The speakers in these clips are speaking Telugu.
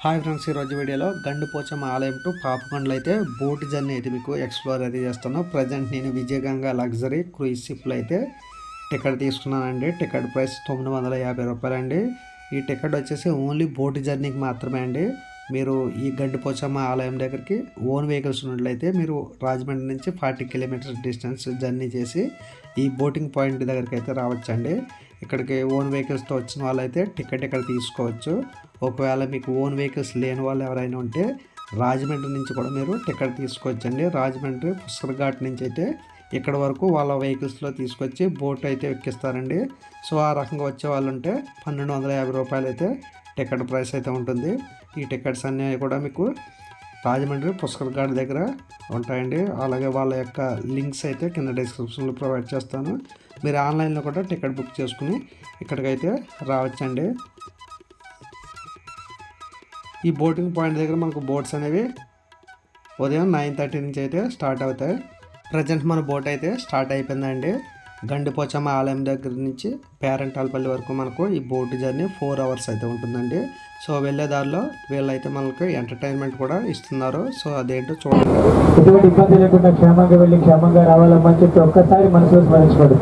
హాయ్ ఫ్రెండ్స్, ఈరోజు వీడియోలో గండిపోచమ్మ ఆలయం టు పాపకొండలు అయితే బోట్ జర్నీ అయితే మీకు ఎక్స్ప్లోర్ అయితే చేస్తాను. ప్రజెంట్ నేను విజయగంగా లగ్జరీ క్రూయిజ్ షిప్లో అయితే టికెట్ తీసుకున్నానండి. టికెట్ ప్రైస్ 950 రూపాయలండి. ఈ టికెట్ వచ్చేసి ఓన్లీ బోట్ జర్నీకి మాత్రమే అండి. మీరు ఈ గండిపోచమ్మ ఆలయం దగ్గరికి ఓన్ వెహికల్స్ ఉన్నట్లయితే మీరు రాజమండ్రి నుంచి 40 కిలోమీటర్స్ డిస్టెన్స్ జర్నీ చేసి ఈ బోటింగ్ పాయింట్ దగ్గరికి అయితే రావచ్చండి. ఇక్కడికి ఓన్ వెహికల్స్తో వచ్చిన వాళ్ళైతే టికెట్ ఇక్కడ తీసుకోవచ్చు. ఒకవేళ మీకు ఓన్ వెహికల్స్ లేని వాళ్ళు ఎవరైనా ఉంటే రాజమండ్రి నుంచి కూడా మీరు టికెట్ తీసుకోవచ్చండి. రాజమండ్రి పుష్కర్ ఘాట్ నుంచి అయితే ఇక్కడ వరకు వాళ్ళ వెహికల్స్లో తీసుకొచ్చి బోట్ అయితే ఎక్కిస్తారండి. సో ఆ రకంగా వచ్చే వాళ్ళు ఉంటే 1250 రూపాయలు అయితే టికెట్ ప్రైస్ అయితే ఉంటుంది. ఈ టికెట్స్ అన్నీ కూడా మీకు రాజమండ్రి పుష్కర్ ఘాట్ దగ్గర ఉంటాయండి. అలాగే వాళ్ళ యొక్క లింక్స్ అయితే కింద డిస్క్రిప్షన్లో ప్రొవైడ్ చేస్తాను. మీరు ఆన్లైన్లో కూడా టికెట్ బుక్ చేసుకుని ఇక్కడికైతే రావచ్చండి. ఈ బోటింగ్ పాయింట్ దగ్గర మనకు బోట్స్ అనేవి ఉదయం 9:30 నుంచి అయితే స్టార్ట్ అవుతాయి. ప్రజెంట్ మన బోట్ అయితే స్టార్ట్ అయిపోయిందండి. గండిపోచమ్మ ఆలయం దగ్గర నుంచి పేరంటాలపల్లి వరకు మనకు ఈ బోట్ జర్నీ 4 అవర్స్ అయితే ఉంటుందండి. సో వెళ్ళే దారిలో వీళ్ళైతే మనకు ఎంటర్టైన్మెంట్ కూడా ఇస్తున్నారు. సో అదేంటో చూడండి. ఎటువంటి ఇబ్బంది లేకుండా క్షేమంగా వెళ్ళి క్షేమంగా రావాలని చెప్పి ఒక్కసారి మనసులో స్మరించుకోండి.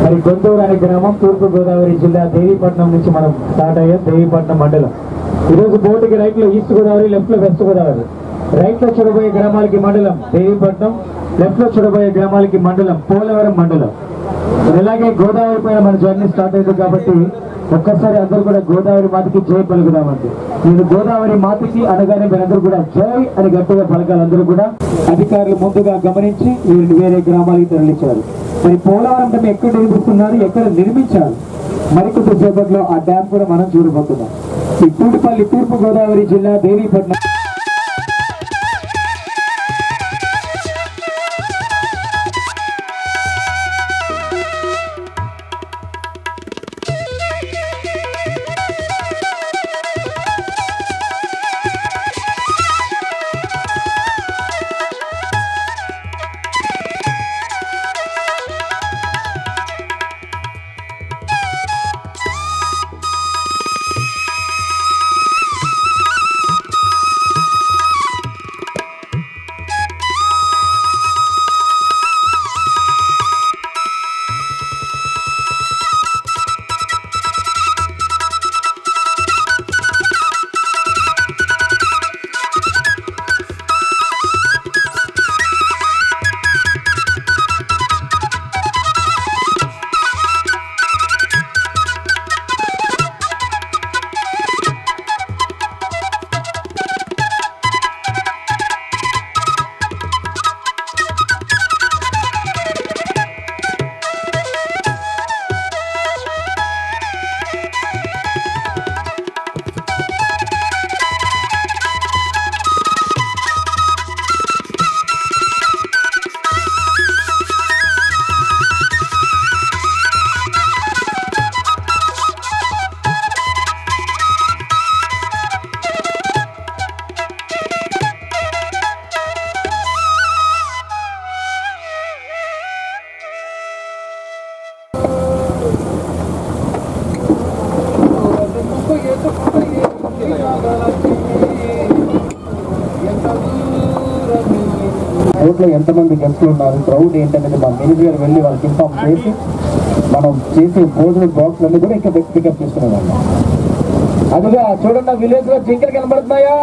మరి గొంతూరు అనే గ్రామం తూర్పుగోదావరి జిల్లా దేవీపట్నం నుంచి మనం స్టార్ట్ అయ్యాం. దేవీపట్నం మండలం. ఈరోజు బోటుకి రైట్ లో ఈస్ట్ గోదావరి, లెఫ్ట్ లో వెస్ట్ గోదావరి. రైట్ లో చూడబోయే గ్రామాలకి మండలం దేవీపట్నం, లెఫ్ట్ లో చూడబోయే గ్రామాలకి మండలం పోలవరం మండలం. ఇలాగే గోదావరి పైన మన జర్నీ స్టార్ట్ అయింది కాబట్టి ఒక్కసారి అందరూ కూడా గోదావరి మాతకి జై పలుకుదామండి. నేను గోదావరి మాతకి అనగానే మీరందరూ కూడా జై అని గట్టిగా పలకాలి. అందరూ కూడా అధికారులు ముందుగా గమనించి వీరిని వేరే గ్రామాలకి తరలించారు. మరి పోలవరం డ్యామ్ ఎక్కడ నిర్మిస్తున్నారు, ఎక్కడ నిర్మించారు, మరికొంత సేపట్లో ఆ డ్యామ్ కూడా మనం చూడబోతున్నాం. ఈ తూటుపల్లి తూర్పు గోదావరి జిల్లా దేవీపట్నం. బోట్లో ఎంతమంది గెస్టులు ఉన్నారు, క్రౌడ్ ఏంటనేది మా మేనేజర్ వెళ్ళి వాళ్ళకి ఇన్ఫార్మ్ చేసి మనం చేసే భోజన బాక్స్లన్నీ కూడా ఇంకా పికప్ చేసుకునేవాళ్ళం. అదిగా చూడండి, విలేజ్ లో జింకలు కనబడుతున్నాయా?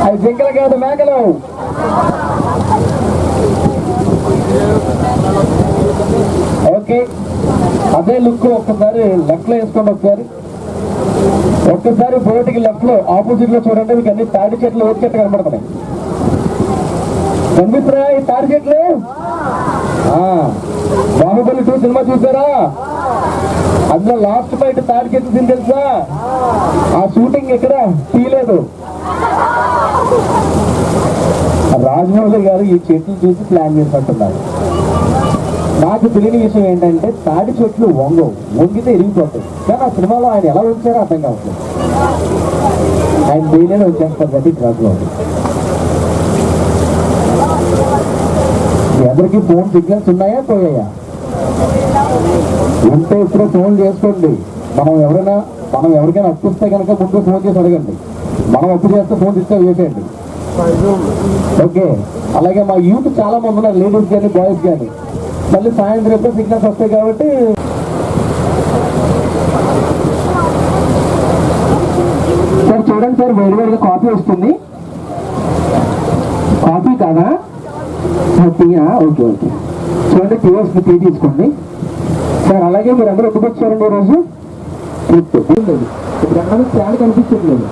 అవి జింకలు కాదు, మేకలు. ఓకే, అదే లుక్ ఒక్కసారి లెఫ్ట్ లో వేసుకోండి. ఒక్కసారి బోటికి లెఫ్ట్ లో ఆపోజిట్ లో చూడండి, మీకు అన్ని తాడి చెట్లు, ఓటి చెట్లు కనబడుతున్నాయి. కనిపిస్తున్నాయా ఈ తాడి చెట్లు? బాహుబలి 2 సినిమా చూసారా? అందులో లాస్ట్ ఫైట్ తాడి చెట్లు సీన్ తెలుసా? ఆ షూటింగ్ ఎక్కడ తీయలేదు. రాజమౌళి గారు ఈ చెట్లు చూసి ప్లాన్ చేసినట్టున్నారు. నాకు తెలియని విషయం ఏంటంటే తాడి చెట్లు వంగితే ఇరిగిపోతాయి. కానీ ఆ సినిమాలో ఆయన ఎలా వచ్చారో అర్థం కావట్లేదు. ఆయన దేనిలో వచ్చేస్తారు కాబట్టి రాజమౌళి. అందరికీ ఫోన్ సిగ్నల్స్ ఉన్నాయా, పోయాయా? ఉంటే ఇప్పుడు ఫోన్ చేసుకోండి. మనం ఎవరైనా మనం ఎవరికైనా అప్పు ఇస్తే కనుక ముందు ఫోన్ చేసి అడగండి, మనం అప్పు చేస్తే ఫోన్ డిస్టర్బ్ చేసేయండి. ఓకే, అలాగే మా యూత్ చాలా మంది ఉన్నారు, లేడీస్ కానీ బాయ్స్ కానీ. మళ్ళీ సాయంత్రం ఎప్పుడు సిగ్నల్స్ వస్తాయి కాబట్టి సార్ చూడండి సార్, వేడివేడిగా కాఫీ వస్తుంది. కాఫీ కాదా? టీయా? ఓకే ఓకే, చూడండి టీ వస్తుంది, టీ తీసుకోండి సార్. అలాగే మీరు అందరూ ఎప్పుడు వచ్చారండి ఈరోజు? ఇప్పుడు ఫ్యాన్ కనిపించడం లేదు.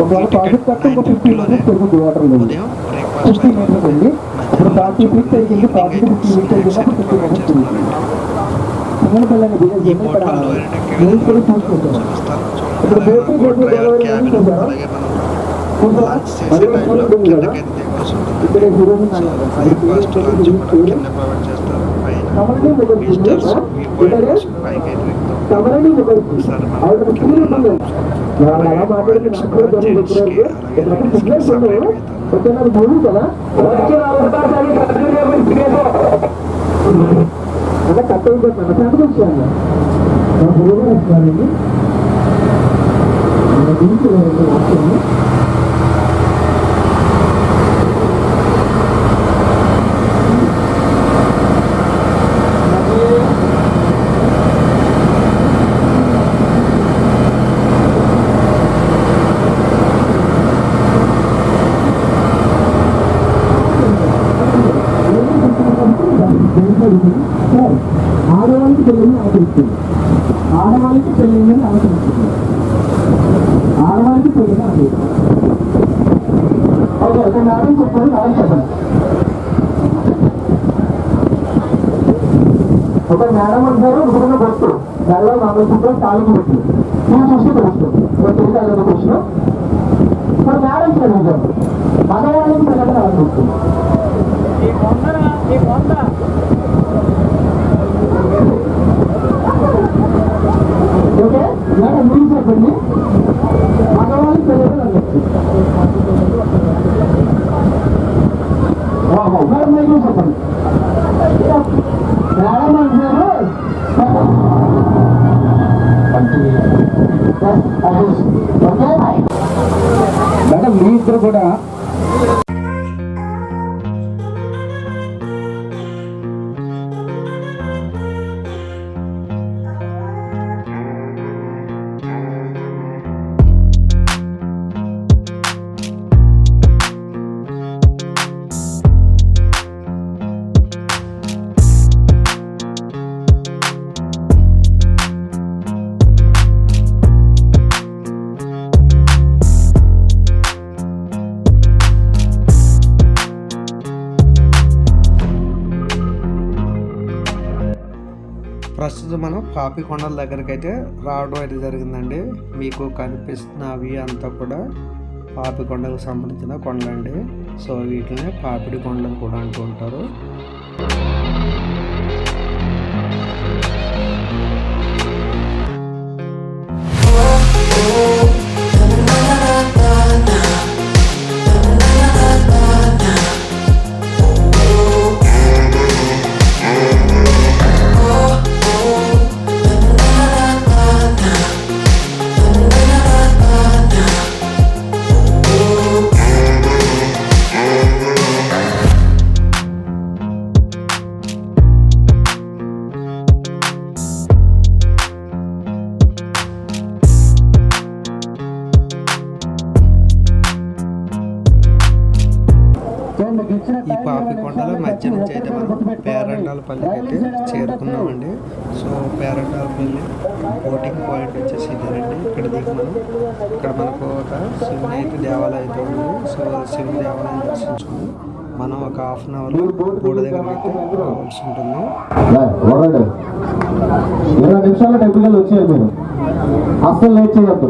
ఒకవేళ ప్రాజెక్ట్ కట్ట ఒక 15 minutes పెరుగుతుంది వాటర్ లేదు, 15 minutes ఉంది. ఇప్పుడు 40 feet పెరిగింది, 40 to 50 feet పెరిగింది, 15 minutes పెరుగుతుంది. చిన్న పిల్లల్ని బిజినెస్ చేసి ఇక్కడ న్యూస్ కూడా చూసుకుంటాం. ఇప్పుడు బోటు గోదావరి చూసారా? ఇక్కడ ఈరోజు కమలని అలా కట్ అయిపోతున్నాను సంతకొచ్చాను ఆడవాళ్ళకి పెళ్ళిని ఆచరిస్తుంది, ఆడవాళ్ళకి పెళ్ళిని ఆచరిస్తుంది, ఆడవాళ్ళకి పెళ్ళిని ఆచరిస్తుంది. ఓకే, ఒక మేడం చెప్పండి, మేడం చెప్పండి. ఒక మేడం అంటారు ముగ్గురు బొట్టు దానిలో 4 ఫుట్లు తాళికి పెట్టి నేను చూసి తెలుస్తుంది. తెలియదు క్వశ్చన్. ఇప్పుడు మేడం చదివారు మగవాళ్ళకి పెళ్ళని ఆచరిస్తుంది. ఓకే మేడం మీరు చెప్పండి, మగవాళ్ళు పెళ్ళని మేడం మీరు చెప్పండి. మేడం అంటారు మేడం మీ ఇద్దరు కూడా ప్రస్తుతం మనం పాపికొండల దగ్గరికి అయితే రావడం అయితే జరిగిందండి. మీకు కనిపిస్తున్నవి అంతా కూడా పాపికొండలకు సంబంధించిన కొండలండి. సో వీటిని పాపిడి కొండలు కూడా అంటూ ఉంటారు. ఈ పాపికొండలో మధ్య నుంచి అయితే మనం పేరంటాలపల్లికి అయితే చేరుకున్నామండి. సో పేరంటాలపల్లి బోటింగ్ పాయింట్ వచ్చేసి ఇదేనండి. ఇక్కడ దిగి ఇక్కడ మనకు ఒక శివుని అయితే దేవాలయం అయితే ఉంది. సో శివుని దేవాలయం దర్శించుకుని మనం ఒక 1/2 అవర్లో గూడ దగ్గర అయితే రావాల్సి ఉంటుంది. 20 నిమిషాల్లో టెంపుల్ వచ్చేయాలి మీరు, అస్సలు లేట్ చేయొద్దు.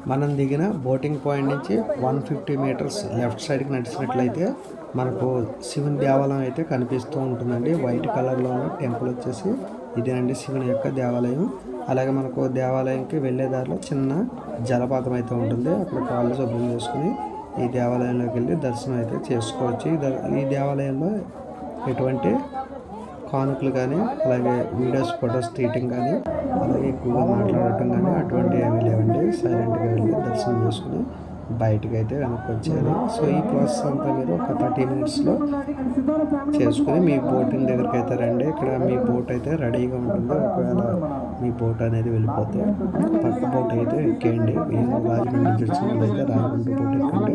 మనం దిగిన బోటింగ్ పాయింట్ నుంచి 150 మీటర్స్ లెఫ్ట్ సైడ్కి నడిచినట్లయితే మనకు శివుని దేవాలయం అయితే కనిపిస్తూ ఉంటుందండి. వైట్ కలర్లో ఉన్న టెంపుల్ వచ్చేసి ఇదేనండి శివుని యొక్క దేవాలయం. అలాగే మనకు దేవాలయంకి వెళ్ళే దారిలో చిన్న జలపాతం అయితే ఉంటుంది. అక్కడ కాళ్ళు శుభ్రం చేసుకుని ఈ దేవాలయంలోకి వెళ్ళి దర్శనం అయితే చేసుకోవచ్చు. ఈ దేవాలయంలో ఎటువంటి కానుకలు కానీ అలాగే వీడియోస్ ఫొటోస్ తీయటం కానీ అలాగే ఎక్కువగా మాట్లాడటం కానీ అటువంటి ఏమీ లేవండి. సైలెంట్గా వెళ్ళి దర్శనం చేసుకుని బయటకు అయితే వెనక్కి వచ్చేయాలి. సో ఈ ప్రాసెస్ అంతా మీరు ఒక 30 మినిట్స్లో చేసుకుని మీ బోటింగ్ దగ్గరికి అయితే రండి. ఇక్కడ మీ బోట్ అయితే రెడీగా ఉంటుంది. ఒకవేళ మీ బోట్ అనేది వెళ్ళిపోతే పక్క బోట్ అయితే ఎక్కేయండి. మేము రాజమండ్రి జరిచిన వాళ్ళు అయితే రాజమండ్రి బోట్ ఎక్కండి.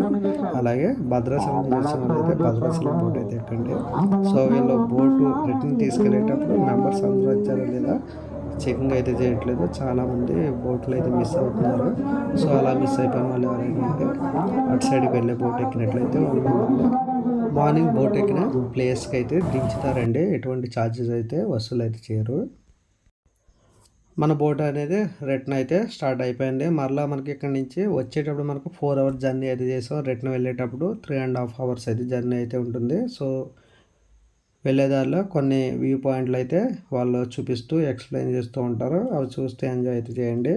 అలాగే భద్రాచలం జరిచిన వాళ్ళు అయితే భద్రాచలం బోట్ అయితే ఎక్కండి. సో వీళ్ళు బోటు రిటర్న్ తీసుకెళ్ళేటప్పుడు మెంబర్స్ అందరూ వచ్చారో లేదా చెకింగ్ అయితే చేయట్లేదు. చాలామంది బోట్లు అయితే మిస్ అవుతున్నారు. సో అలా మిస్ అయిపోయిన వాళ్ళు ఎవరైనా అటు సైడ్కి వెళ్ళే బోట్ ఎక్కినట్లయితే వాళ్ళు మార్నింగ్ బోట్ ఎక్కిన ప్లేస్కి అయితే దించుతారండి. ఎటువంటి ఛార్జెస్ అయితే వసూలు అయితే చేయరు. మన బోట్ అనేది రిటర్న్ అయితే స్టార్ట్ అయిపోయింది. మరలా మనకి ఇక్కడ నుంచి వచ్చేటప్పుడు మనకు 4 అవర్స్ జర్నీ అయితే చేసాం. రిటర్న్ వెళ్ళేటప్పుడు 3.5 అవర్స్ అయితే జర్నీ అయితే ఉంటుంది. సో వెళ్ళేదారిలో కొన్ని వ్యూ పాయింట్లు అయితే వాళ్ళు చూపిస్తూ ఎక్స్ప్లెయిన్ చేస్తూ ఉంటారు. అవి చూస్తే ఎంజాయ్ అయితే చేయండి.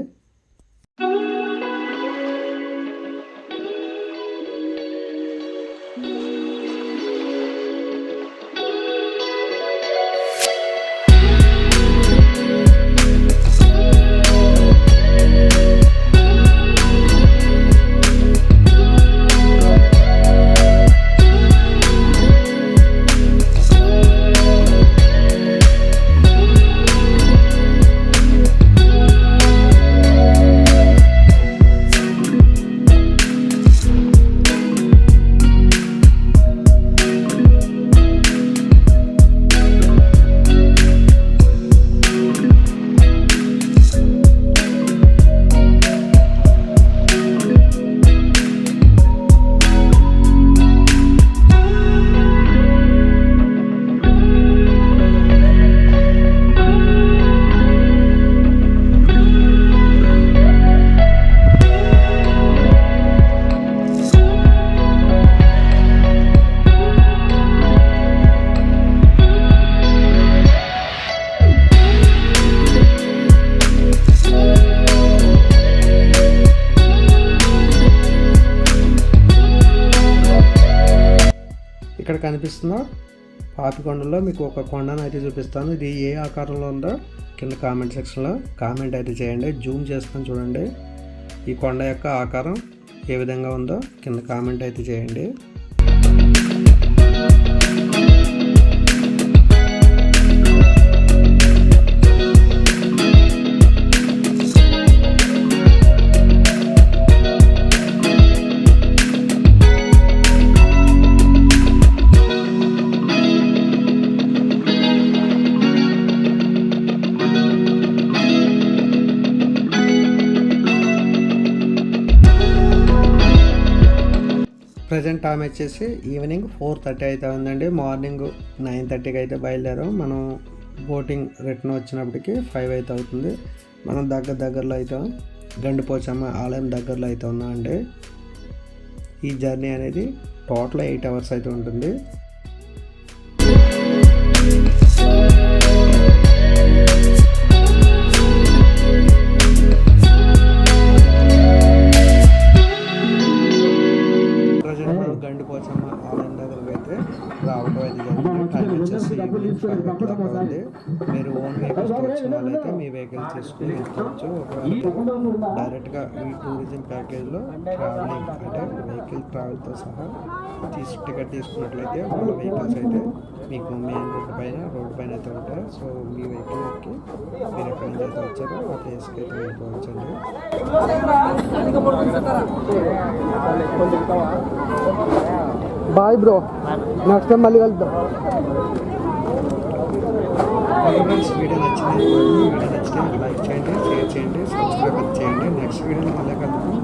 ఇక్కడ కనిపిస్తున్న పాపికొండలో మీకు ఒక కొండను అయితే చూపిస్తాను. ఇది ఏ ఆకారంలో ఉందో కింద కామెంట్ సెక్షన్లో కామెంట్ అయితే చేయండి. జూమ్ చేస్తాను చూడండి. ఈ కొండ యొక్క ఆకారం ఏ విధంగా ఉందో కింద కామెంట్ అయితే చేయండి. ప్రజెంట్ టైం వచ్చేసి ఈవినింగ్ 4:30 అయితే ఉందండి. మార్నింగ్ 9:30కి అయితే బయలుదేరాం. మనం బోటింగ్ రిటర్న్ వచ్చినప్పటికి 5 అయితే అవుతుంది. మనం దగ్గరలో అయితే గండిపోచమ్మ ఆలయం దగ్గరలో అయితే ఉన్నామండి. ఈ జర్నీ అనేది టోటల్ 8 అవర్స్ అయితే ఉంటుంది. గండిపోచమ్మ ఆలయం దగ్గరకు అయితే రావడం అయితే జరుగుతుంది. టైం వచ్చేసి ఈవినింగ్ 5 o'clock ఉంది. మీరు ఓన్ వెహికల్స్తో వచ్చిన వాళ్ళైతే మీ వెహికల్స్ తీసుకుని వెళ్ళిపోవచ్చు. ఒకవేళ డైరెక్ట్గా ఈ టూరిజం ప్యాకేజ్లో ట్రావెలింగ్ అంటే వెహికల్ ట్రావెల్తో సహా టికెట్ తీసుకున్నట్లయితే వాళ్ళ వెహికల్స్ అయితే మీకు మెయిన్ రోడ్డు పైన అయితే ఉంటాయి. సో మీ వెహికల్ ఎక్కి మీరు ఎక్కడి నుంచి అయితే వచ్చారో ఆ ప్లేస్కి అయితే వెళ్ళిపోవచ్చండి. బాయ్ బ్రో, నెక్స్ట్ టైం మళ్ళీ వెళ్తాం. ఫ్రెండ్స్ వీడియో నచ్చితే లైక్ చేయండి, షేర్ చేయండి, సబ్స్క్రైబ్ చేయండి. నెక్స్ట్ వీడియోలో మళ్ళీ కలుద్దాం.